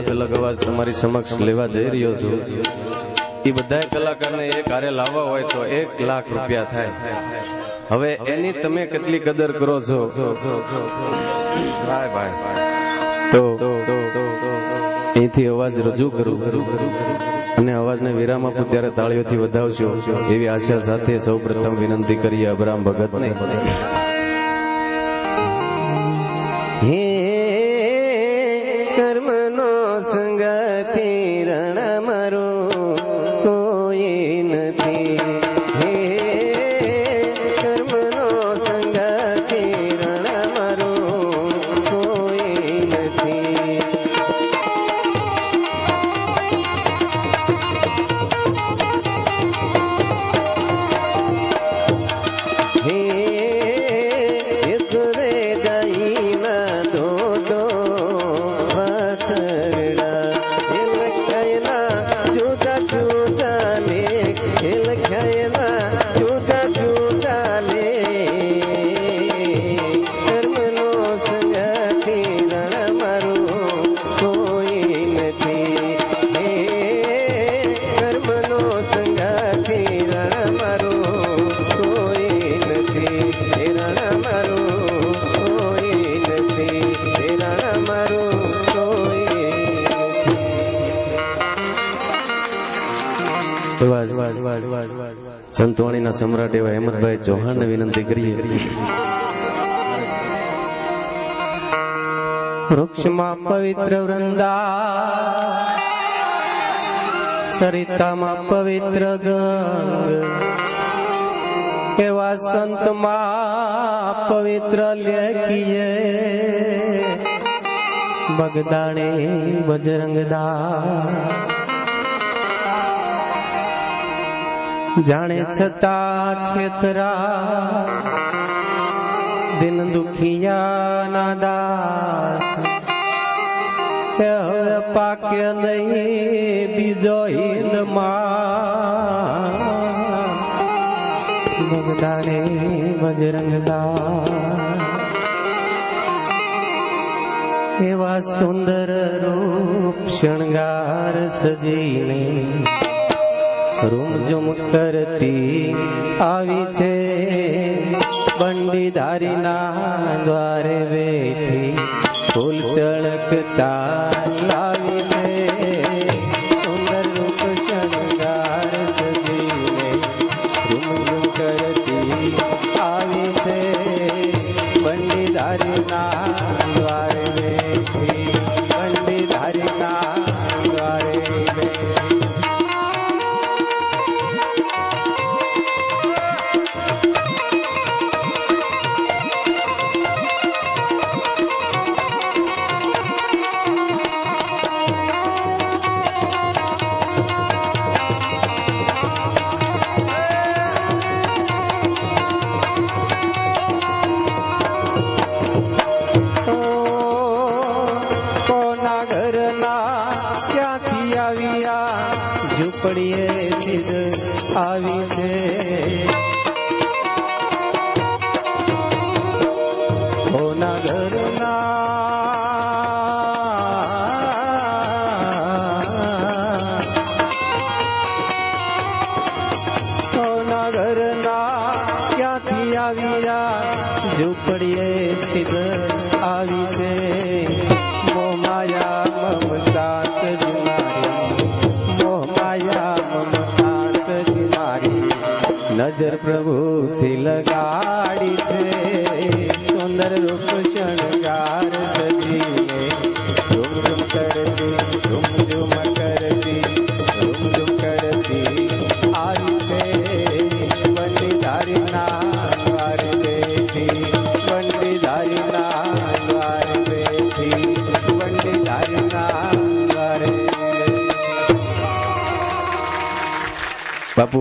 અલગ અલગ અવાજ તમારી સમક્ષ લેવા જઈ રહ્યો છું એ બધા કલાકારને એક હારે લાવવા હોય તો 1 લાખ રૂપિયા થાય। હવે એની તમે કેટલી કદર કરો છો તો અહીંથી અવાજ રજૂ કરું અને અવાજને વિરામ આપું ત્યારે તાળીઓથી વધાવશો એવી આશા સાથે સૌ પ્રથમ વિનંતી કરીએ અબ્રામ ભગતને। હે કર્મનો સંગથી રણ મારો કોઈ નથી, હે કર્મનો સંગથી રણ મારો કોઈ નથી। હે સુરે જઈના દો દો વાછરડા એ લખાયેલા જુદા જુદા લે, એ લખાયેલા જુદા જુદા લે। કર્મનો સંગથી રણ મારું કોઈ નથી, હે કર્મનો સંગથી રણ મારું કોઈ નથી, હે રણ મારું કોઈ નથી, હે રણ મારું કોઈ નથી। સંતવાણીના સમ્રાટ એવા હેમંતભાઈ ચૌહાણને વિનંતી કરીએ। વૃક્ષમાં પવિત્ર વૃંદા, સરિતામાં પવિત્ર ગંગ, એવા સંતમાં પવિત્ર લેખીએ બગદાણે બજરંગદાસ। જાણે છતાં છેતરા દિન દુખિયાના દાસ, હવે પાક્ય નહીં બીજો હિંદમાં બગદાણે બજરંગદાસ। એવા સુંદર રૂપ શણગાર સજીને રૂમઝુમ કરતી આવી છે બંડીધારીના દ્વારે બેઠી ફૂલ ચળકતા લાવી છે। સુંદર રૂપ શણગાર સજીને રૂમઝુમ કરતી આવી છે બંડીધારીના દ્વારે બેઠી, બંડીધારીના દ્વારે બેઠી। ઝૂંપડીએ સિદ્ધ આવી છે, કોના ઘરના કોના ઘરના ક્યાંથી આવ્યા ઝૂંપડીએ સિદ્ધ આવી છે। મોમાયા મમતા નજર પ્રભુથી લગાડી છે, સુંદર રૂપ શણગાર સજીને રૂમઝુમ કરતી રૂમઝુમ કરતી રૂમઝુમ કરતી આવી છે બંડીધારીના દ્વારે બેઠી, બંડીધારીના દ્વારે બેઠી, બંડીધારીના દ્વારે। બાપુ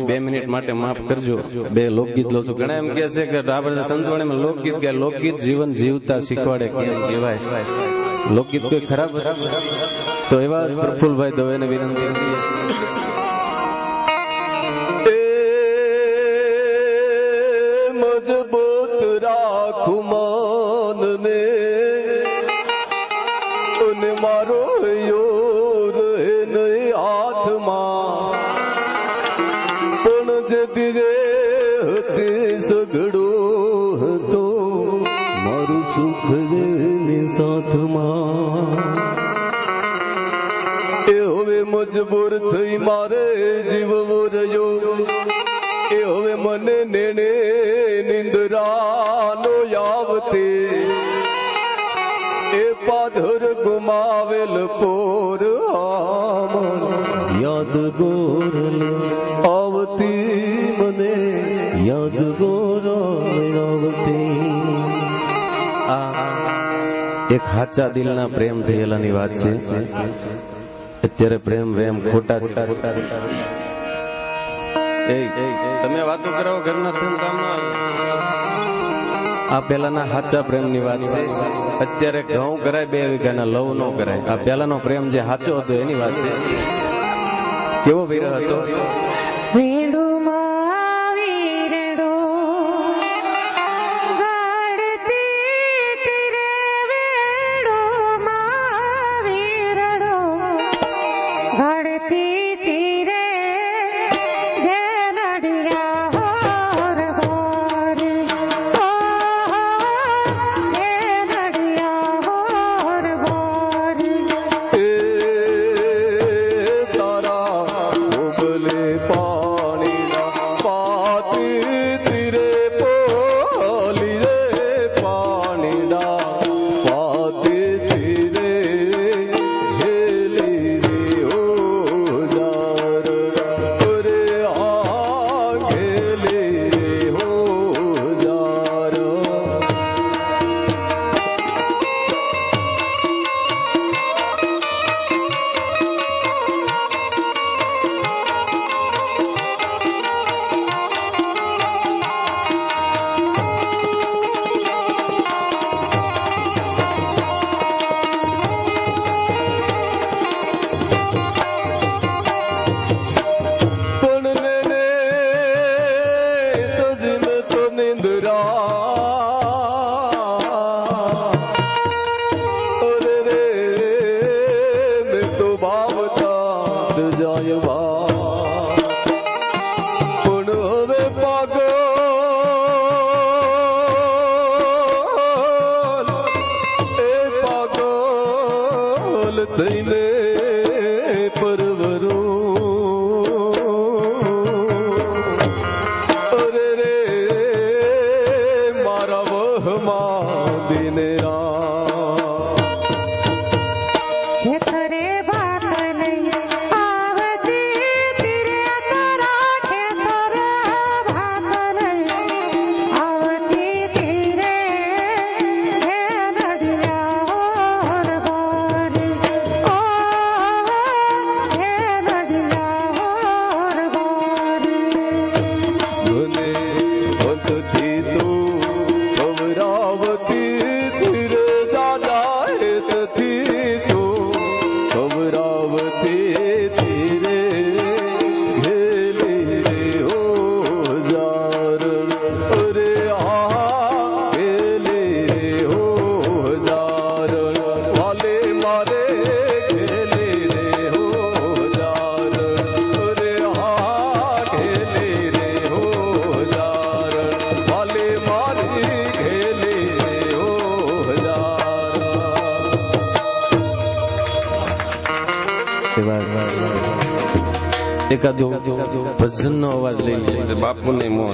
2 મિનિટ માટે માફ કરજો, 2 લોકગીત લો છું। ઘણા એમ કહે છે કે આપણે સંતવાણીમાં લોકગીત કે લોકગીત જીવન જીવતા શીખવાડે કે જીવાય, લોકગીત કોઈ ખરાબ તો એવા પ્રફુલભાઈ દવેને વિનંતી કરીએ। મજબૂત રાખું માનને અને મારો સાથમાં એ હવે મજબૂર થઈ મારે જીવવો રહ્યો એ હવે મને નેણે નિંદરાનો આવતે એ પાધર ગુમાવેલ પોર યાદ ગોરલ આવતી મને યાદ ગોરલ આવતી. આ એક સાચા દિલના પ્રેમ થયેલાની વાત છે. અત્યારે પ્રેમ વેમ ખોટા તમે વાતો કરાવો ઘરના કામમાં. આ પેલાના સાચા પ્રેમની વાત છે. અત્યારે ઘઉં કરાય 2 વીઘાના લવ નો કરાય. આ પેલાનો પ્રેમ જે સાચો હતો એની વાત છે. કેવો વિરહ હતો. એકાદો ભજનનો અવાજ લઈ લે. બાપુને મોહ.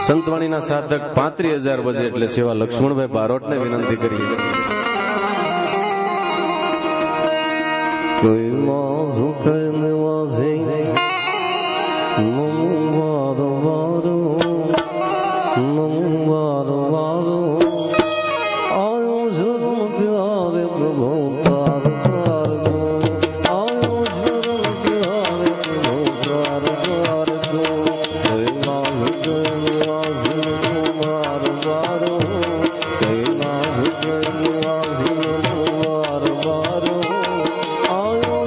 સંતવાણીના સાધક 35,000 બજે એટલે સેવા લક્ષ્મણભાઈ બારોટને વિનંતી કરી. કોઈ મોઝ કઈને વાઝે નમવારો વારો નમવારો વારો આયો જન્મ પ્યારે પ્રભુ તાર તાર આયો જન્મ પ્યારે પ્રભુ તાર તાર કોઈ નામ કઈને વાઝે નમવારો વારો કોઈ નામ કઈને વાઝે નમવારો વારો આયો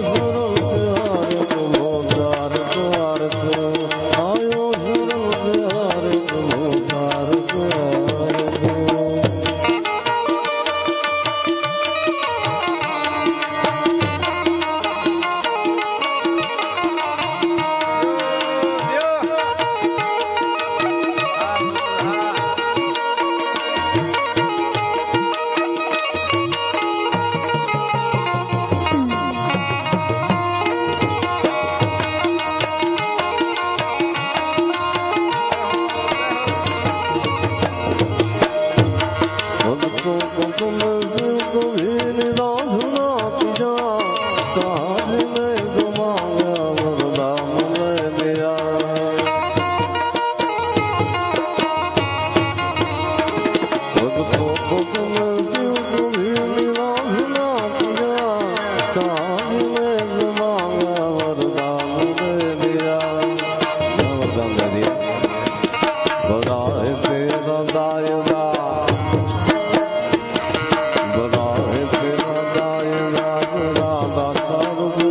बड़ा दातार तू,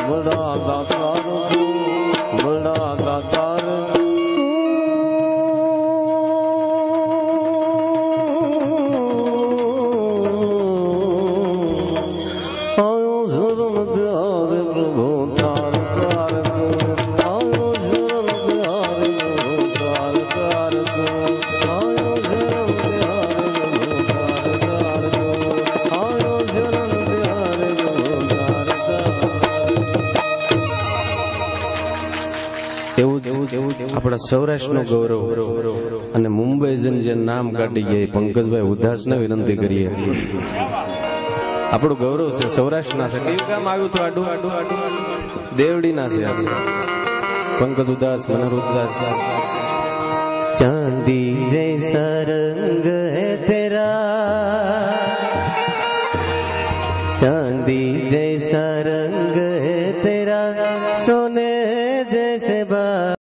बड़ा दातार तू, बड़ा दातार आयो शरण प्यारे प्रभु तार तार तू, आयो शरण प्यारे प्रभु तार तार तू, आयो शरण प्यारे प्रभु तार तार तू, आयो शरण प्यारे प्रभु तार तार। એવું આપણા સૌરાષ્ટ્રનું ગૌરવ અને મુંબઈ જઈને જે નામ કાઢી ગયા પંકજભાઈ ઉદાસને વિનંતી કરીએ. આપણું ગૌરવ છે સૌરાષ્ટ્રના છે. કયું કામ આવ્યું હતું આડું? દેવડીના છે પંકજ ઉદાસ, મનોહર ઉદાસ. ચાંદી જૈસા રંગ હે તેરા, ચાંદી જૈસા રંગ હે તેરા, સોને જૈસે બા